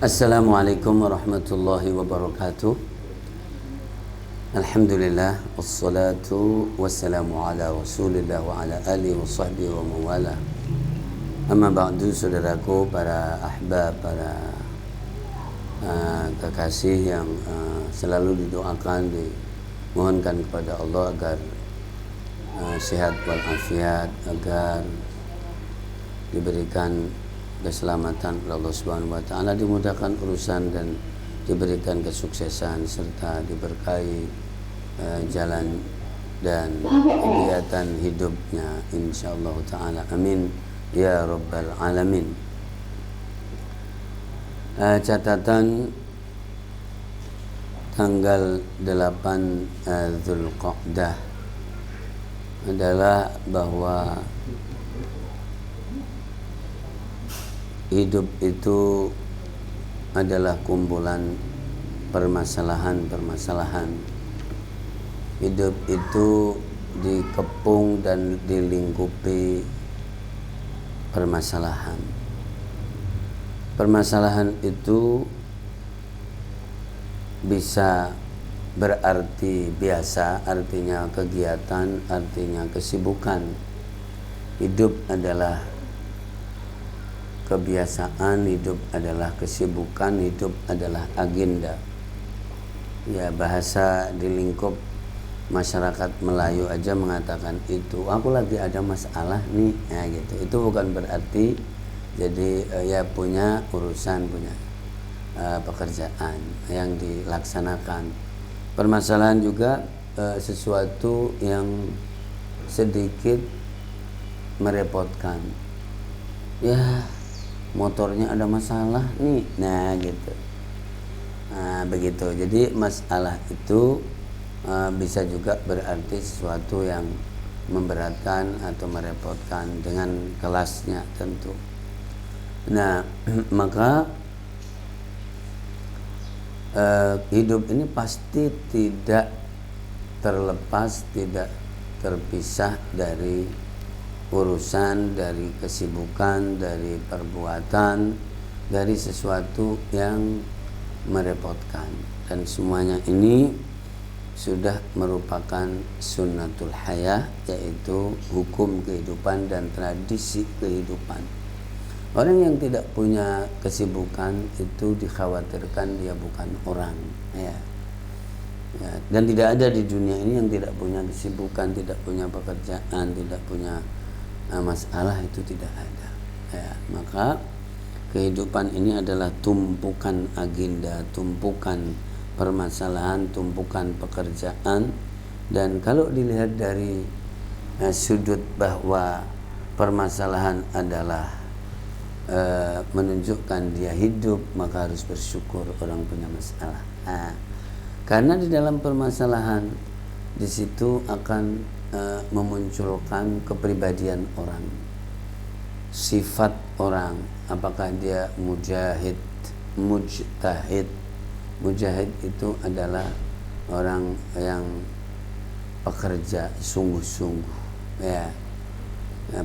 Assalamualaikum warahmatullahi wabarakatuh. Alhamdulillah wassalatu wassalamu ala Rasulillah wa ala alihi wa sahbihi wa mawala. Amma ba'du, saudaraku, para ahbab, para kekasih yang selalu didoakan, dimohonkan kepada Allah agar sehat walafiat, agar diberikan keselamatan oleh Allah Subhanahu wa taala, dimudahkan urusan dan diberikan kesuksesan serta diberkahi jalan dan kegiatan hidupnya insyaallah taala. Amin ya rabbal alamin. Catatan tanggal 8 Zulqa'dah adalah bahwa hidup itu adalah kumpulan permasalahan-permasalahan. Hidup itu dikepung dan dilingkupi permasalahan. Permasalahan itu bisa berarti biasa, artinya kegiatan, artinya kesibukan. Hidup adalah kebiasaan, hidup adalah kesibukan, hidup adalah agenda. Ya, bahasa di lingkup masyarakat Melayu aja mengatakan itu, aku lagi ada masalah nih, ya gitu. Itu bukan berarti jadi ya punya urusan, punya pekerjaan yang dilaksanakan. Permasalahan juga sesuatu yang sedikit merepotkan. Ya, motornya ada masalah nih, nah gitu. Nah begitu. Jadi masalah itu bisa juga berarti sesuatu yang memberatkan atau merepotkan dengan kelasnya tentu. Nah maka hidup ini pasti tidak terlepas, tidak terpisah dari urusan, dari kesibukan, dari perbuatan, dari sesuatu yang merepotkan. Dan semuanya ini sudah merupakan sunnatul hayah, yaitu hukum kehidupan dan tradisi kehidupan. Orang yang tidak punya kesibukan itu dikhawatirkan dia bukan orang, ya. Dan tidak ada di dunia ini yang tidak punya kesibukan, tidak punya pekerjaan, tidak punya masalah, itu tidak ada, ya. Maka kehidupan ini adalah tumpukan agenda, tumpukan permasalahan, tumpukan pekerjaan. Dan kalau dilihat dari sudut bahwa permasalahan adalah menunjukkan dia hidup, maka harus bersyukur orang punya masalah. Karena di dalam permasalahan di situ akan memunculkan kepribadian orang, sifat orang, apakah dia mujahid, mujtahid. Mujahid itu adalah orang yang pekerja sungguh-sungguh, ya,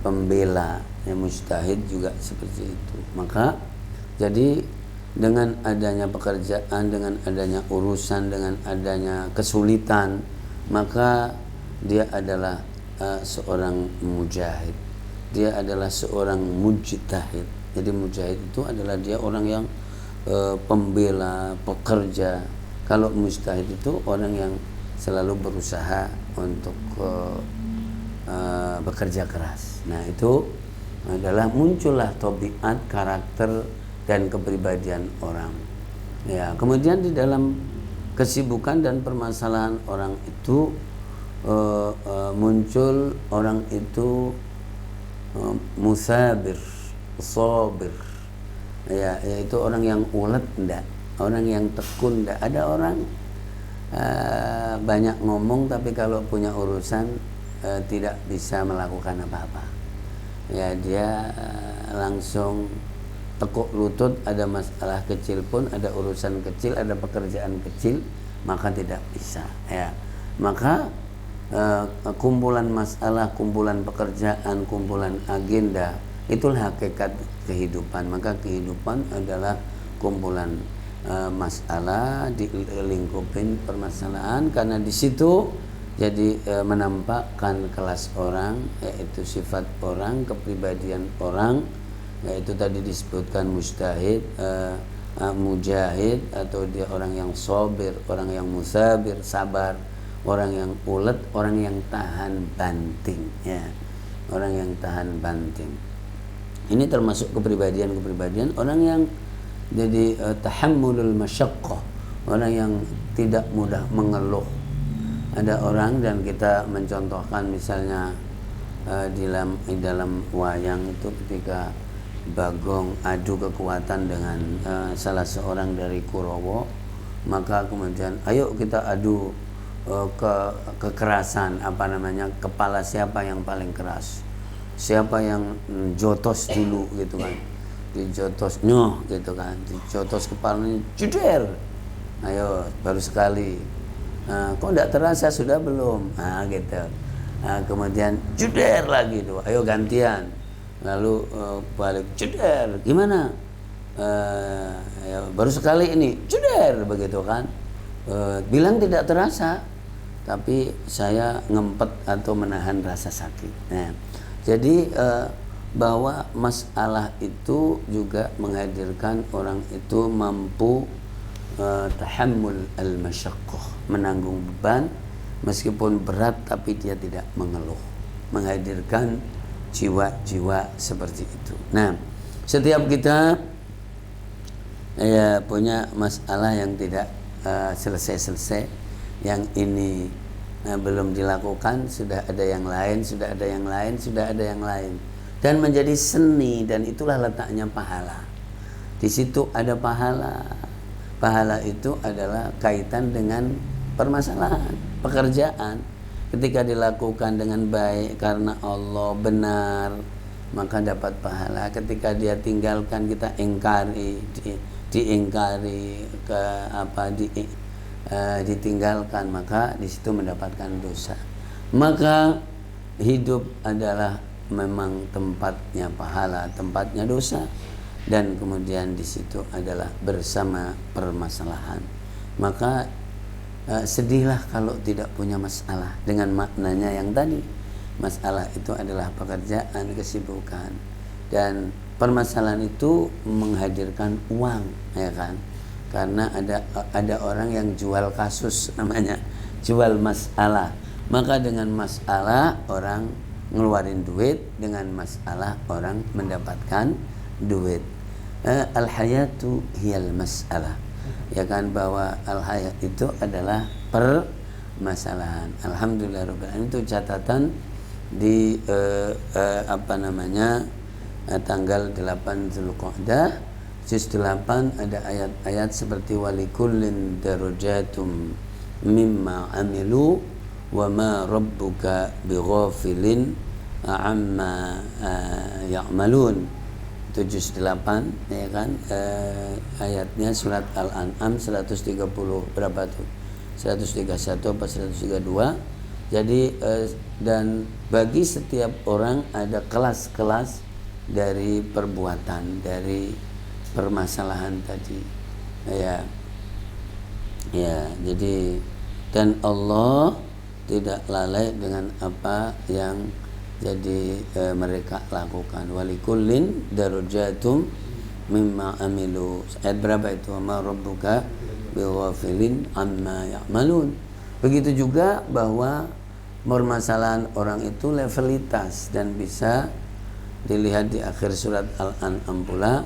pembela. Ya, mujtahid juga seperti itu. Maka jadi dengan adanya pekerjaan, dengan adanya urusan, dengan adanya kesulitan, maka dia adalah seorang mujahid. Dia adalah seorang mujtahid. Jadi mujahid itu adalah dia orang yang pembela, pekerja. Kalau mujtahid itu orang yang selalu berusaha untuk bekerja keras. Nah itu adalah muncullah tabiat, karakter dan kepribadian orang. Ya, kemudian di dalam kesibukan dan permasalahan orang itu muncul orang itu musabir, sabir, ya, yaitu orang yang ulet enggak, orang yang tekun enggak. Ada orang banyak ngomong tapi kalau punya urusan tidak bisa melakukan apa-apa. Ya, dia langsung tekuk lutut, ada masalah kecil pun, ada urusan kecil, ada pekerjaan kecil, maka tidak bisa, ya. Maka kumpulan masalah, kumpulan pekerjaan, kumpulan agenda, itulah hakikat kehidupan. Maka kehidupan adalah kumpulan masalah, dilingkupin permasalahan, karena di situ jadi menampakkan kelas orang, yaitu sifat orang, kepribadian orang, yaitu tadi disebutkan mujtahid, mujahid, atau dia orang yang sabir, orang yang musabir, sabar, orang yang ulet, orang yang tahan banting, ya, orang yang tahan banting. Ini termasuk kepribadian orang yang jadi tahammulul masyaqqah, orang yang tidak mudah mengeluh. Ada orang, dan kita mencontohkan misalnya di dalam wayang itu ketika Bagong adu kekuatan dengan salah seorang dari Kurawa, maka kemudian ayo kita adu kekerasan, kepala siapa yang paling keras, siapa yang jotos dulu gitu kan, dijotos gitu kan, dijotos kepalanya jeder, ayo baru sekali, kok tidak terasa, sudah belum, gitu, kemudian jeder lagi tuh, ayo gantian, lalu balik jeder, gimana, ya, baru sekali ini jeder, begitu kan, bilang tidak terasa, tapi saya ngempet atau menahan rasa sakit. Nah, jadi bahwa masalah itu juga menghadirkan orang itu mampu tahammul al-masyaqqah, menanggung beban meskipun berat tapi dia tidak mengeluh, menghadirkan jiwa-jiwa seperti itu. Nah, setiap kita punya masalah yang tidak selesai-selesai, yang ini belum dilakukan, sudah ada yang lain, sudah ada yang lain, sudah ada yang lain, dan menjadi seni, dan itulah letaknya pahala. Di situ ada pahala. Pahala itu adalah kaitan dengan permasalahan, pekerjaan. Ketika dilakukan dengan baik karena Allah benar, maka dapat pahala. Ketika dia tinggalkan, kita ingkari, diingkari, ditinggalkan, maka di situ mendapatkan dosa. Maka hidup adalah memang tempatnya pahala, tempatnya dosa, dan kemudian di situ adalah bersama permasalahan. Maka sedihlah kalau tidak punya masalah, dengan maknanya yang tadi. Masalah itu adalah pekerjaan, kesibukan, dan permasalahan itu menghadirkan uang, ya kan? Karena ada orang yang jual kasus, namanya jual masalah. Maka dengan masalah orang ngeluarin duit, dengan masalah orang mendapatkan duit. Al-hayatu hiyal masalah, ya kan, bahwa al-hayat itu adalah permasalahan. Alhamdulillah, itu catatan di tanggal 8 Zulqa'dah, juz 8, ada ayat-ayat seperti walikullin darajatum mimma amilu wa ma rabbuka bighafilin amma ya'malun. Itu juz 8, ya kan, ayatnya surat Al-An'am 130 berapa tuh? 131 apa 132. Jadi dan bagi setiap orang ada kelas-kelas dari perbuatan, dari permasalahan tadi, ya. Jadi, dan Allah tidak lalai dengan apa yang jadi mereka lakukan. Walikullin darajatum mimma amilu. Ayat berapa itu? Ma rabbuka bighafilin amma ya'malun. Begitu juga bahwa permasalahan orang itu levelitas, dan bisa dilihat di akhir surat Al-An'am pula.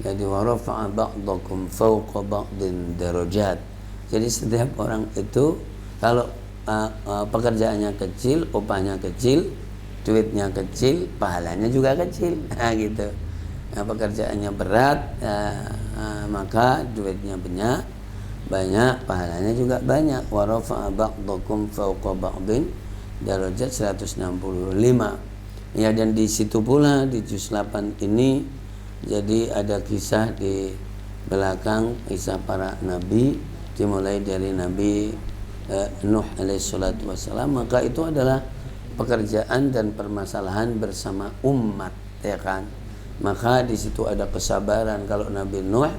Jadi wa rafa'a ba'dakum fawqa ba'din darajat. Jadi setiap orang itu kalau pekerjaannya kecil, upahnya kecil, duitnya kecil, pahalanya juga kecil, gitu. Nah, pekerjaannya berat, maka duitnya banyak, pahalanya juga banyak. Wa rafa'a ba'dakum fawqa ba'din darajat 165. Ya, dan di situ pula di juz 8 ini jadi ada kisah di belakang, kisah para nabi, dimulai dari Nabi Nuh alaihissalatu wassalam. Maka itu adalah pekerjaan dan permasalahan bersama umat, ya kan. Maka di situ ada kesabaran. Kalau Nabi Nuh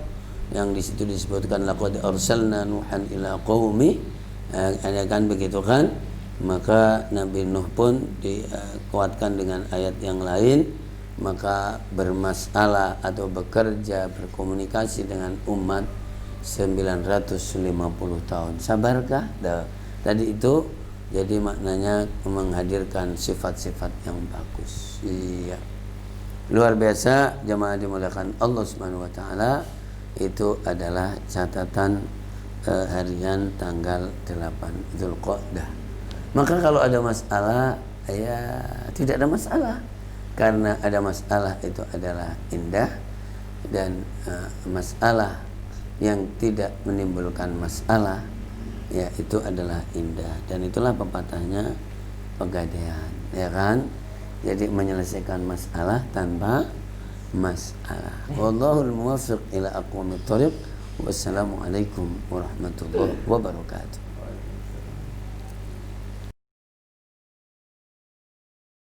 yang di situ disebutkan laqad arsalna nuhan ila qaumi, ada kan begitu kan. Maka Nabi Nuh pun dikuatkan dengan ayat yang lain, maka bermasalah atau bekerja berkomunikasi dengan umat 950 tahun. Sabarkah? Tadi itu jadi maknanya menghadirkan sifat-sifat yang bagus. Iya. Luar biasa jemaah dimuliakan Allah Subhanahu wa taala. Itu adalah catatan harian tanggal 8 Dzulqa'dah. Maka kalau ada masalah, ya tidak ada masalah, karena ada masalah itu adalah indah, dan masalah yang tidak menimbulkan masalah, ya itu adalah indah. Dan itulah pepatahnya Pegadaian, ya kan. Jadi menyelesaikan masalah tanpa masalah. Wallahul muwaffiq ila aqwamit thoriq. Wassalamualaikum warahmatullahi wabarakatuh.